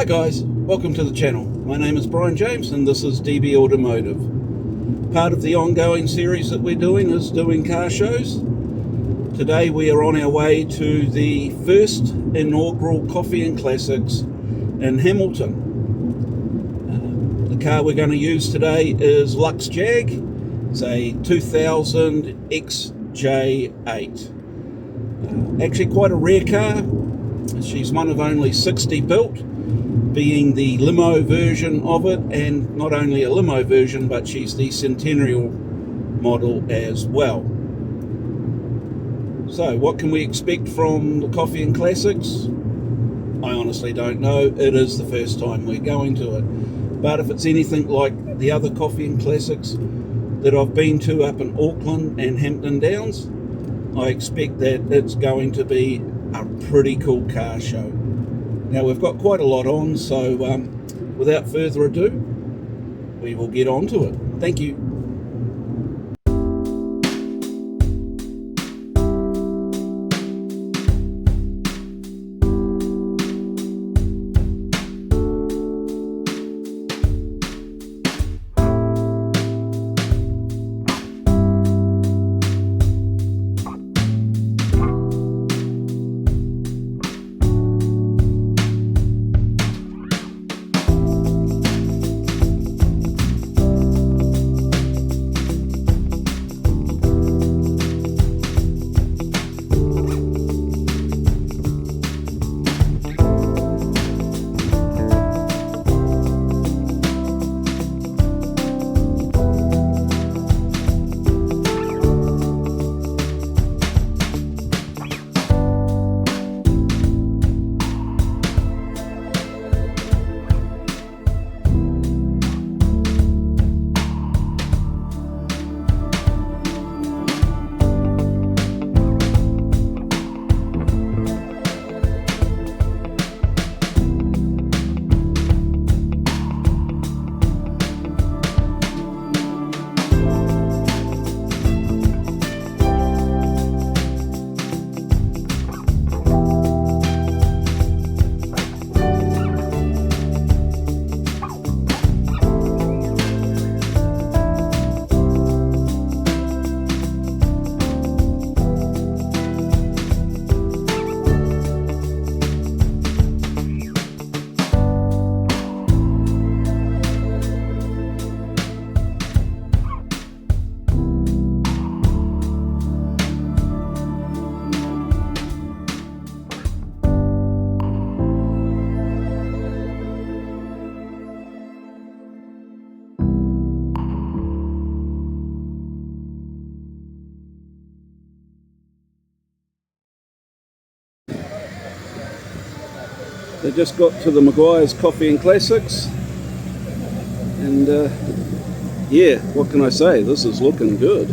guys, welcome to the channel. My name is Brian James and this is DB Automotive. Part of the ongoing series that we're doing is doing car shows. Today we are on our way to the first inaugural Coffee and Classics in Hamilton. The car we're going to use today is Lux Jag. It's a 2000 XJ8. Actually quite a rare car. She's one of only 60 built, being the limo version of it, and not only a limo version, but she's the centennial model as well. So what can we expect from the Coffee and Classics? I honestly don't know. It is the first time we're going to it. But if it's anything like the other Coffee and Classics that I've been to up in Auckland and Hampton Downs, I expect that it's going to be a pretty cool car show. Now we've got quite a lot on, so without further ado, we will get on to it. Thank you. They just got to the Meguiar's Coffee and Classics, and yeah, what can I say? This is looking good.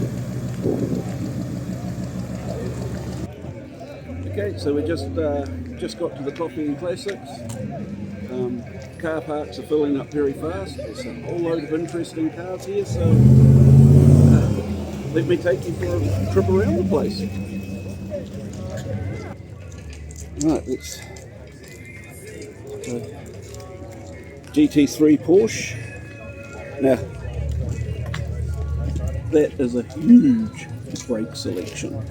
Okay, so we just got to the Coffee and Classics. Car parks are filling up very fast. There's a whole load of interesting cars here, so let me take you for a trip around the place. Right, let's GT3 Porsche. Now that is a huge brake selection.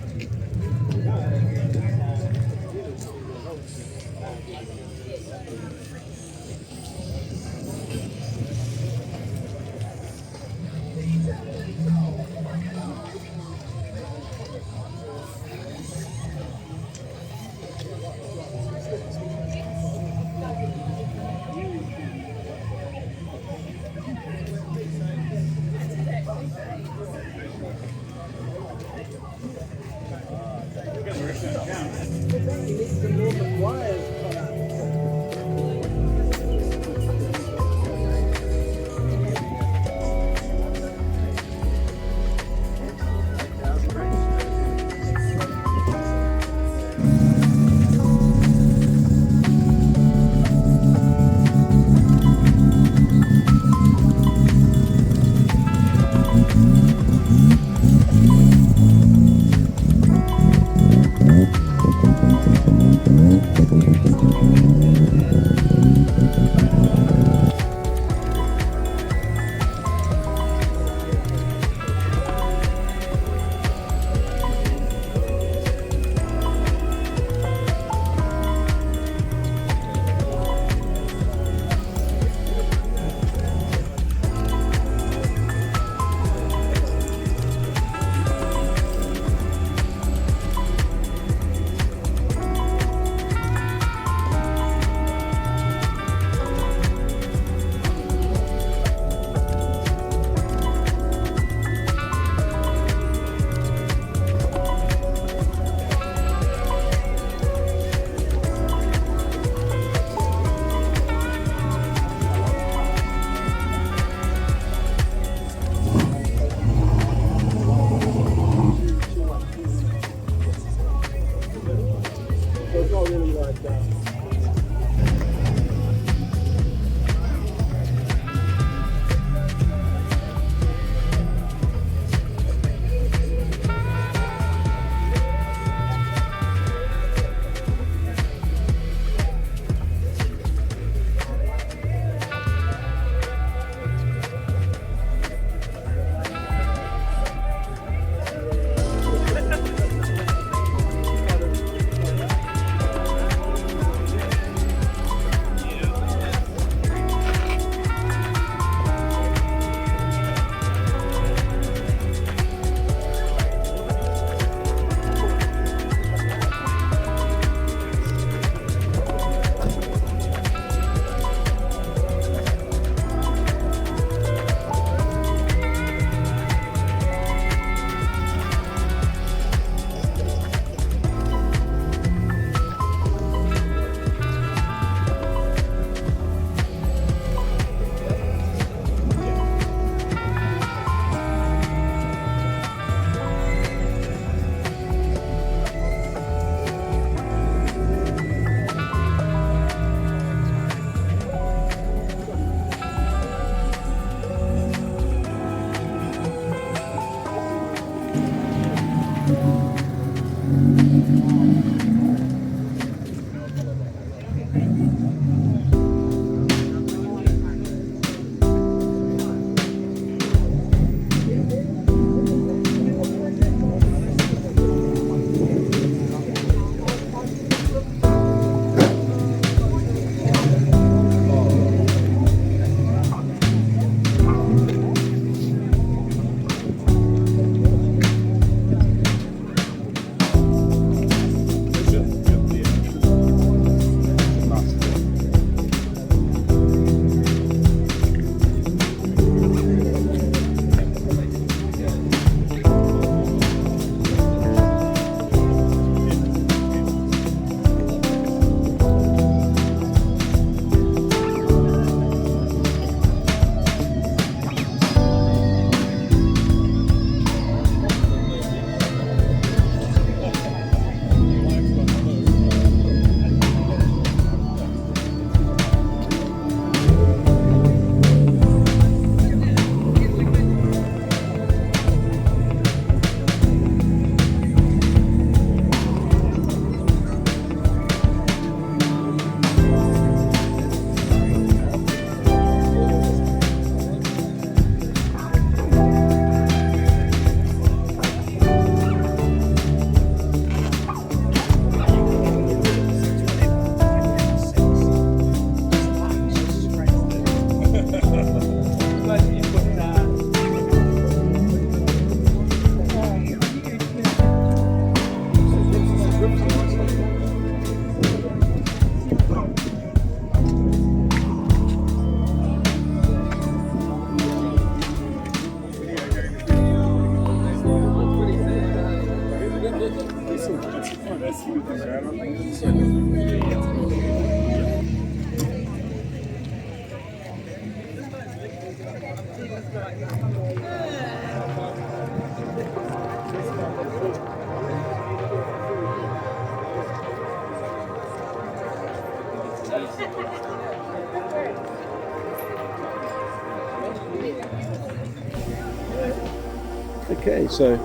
Okay, so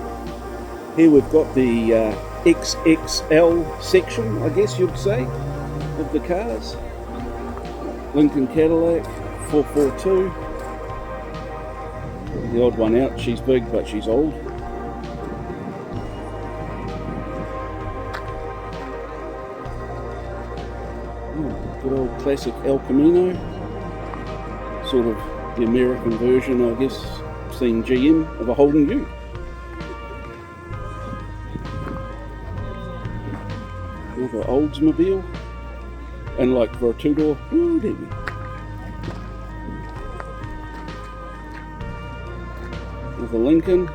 here we've got the XXL section, I guess you'd say, of the cars. Lincoln Cadillac 442. The odd one out, she's big but she's old. Good old classic El Camino. Sort of the American version, I guess, seeing GM of a Holden Ute. Another Oldsmobile, and like for a two-door, ooh, there we go. With a Lincoln.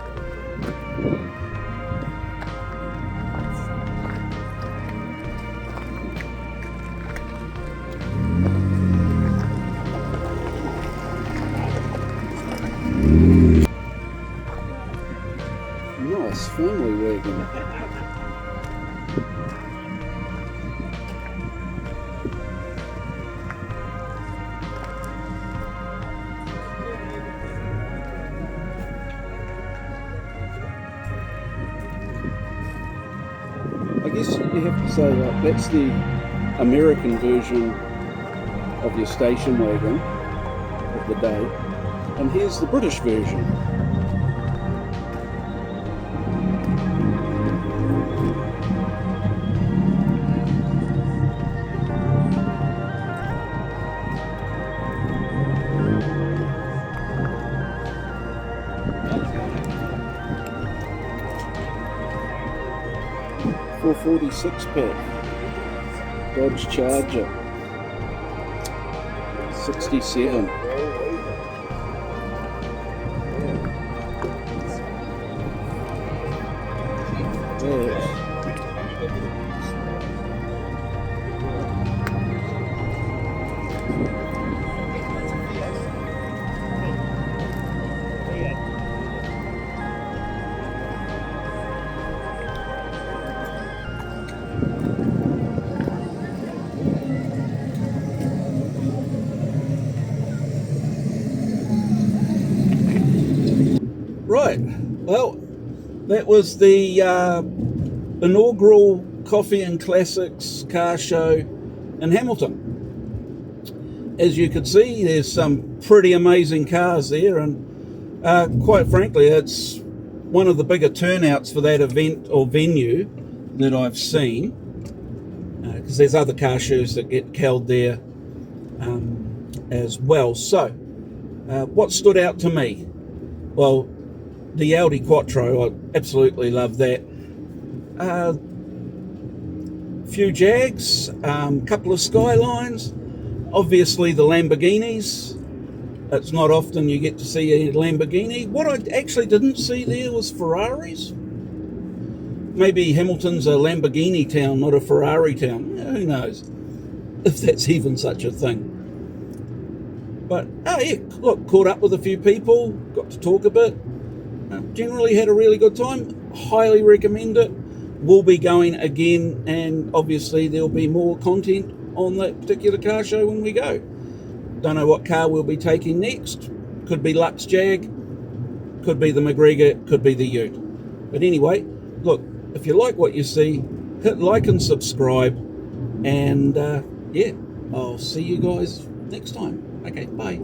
Nice family wagon. I guess you have to say that that's the American version of your station wagon of the day, and here's the British version. .446 pack Dodge Charger 67. Yes. Right, well, that was the inaugural Coffee and Classics car show in Hamilton. As you can see, there's some pretty amazing cars there, and quite frankly, it's one of the bigger turnouts for that event or venue that I've seen, because there's other car shows that get held there as well. So, what stood out to me? Well, the Audi Quattro, I absolutely love that. Few Jags, couple of Skylines, obviously the Lamborghinis. It's not often you get to see a Lamborghini. What I actually didn't see there was Ferraris. Maybe Hamilton's a Lamborghini town, not a Ferrari town. Who knows if that's even such a thing. But, oh yeah, look, caught up with a few people, got to talk a bit. Generally had a really good time. Highly recommend it. We'll be going again, and obviously there'll be more content on that particular car show when we go. Don't know what car we'll be taking next. Could be Lux Jag, could be the Meguiar, could be the Ute. But anyway, look, if you like what you see, hit like and subscribe, and yeah, I'll see you guys next time. Okay, bye.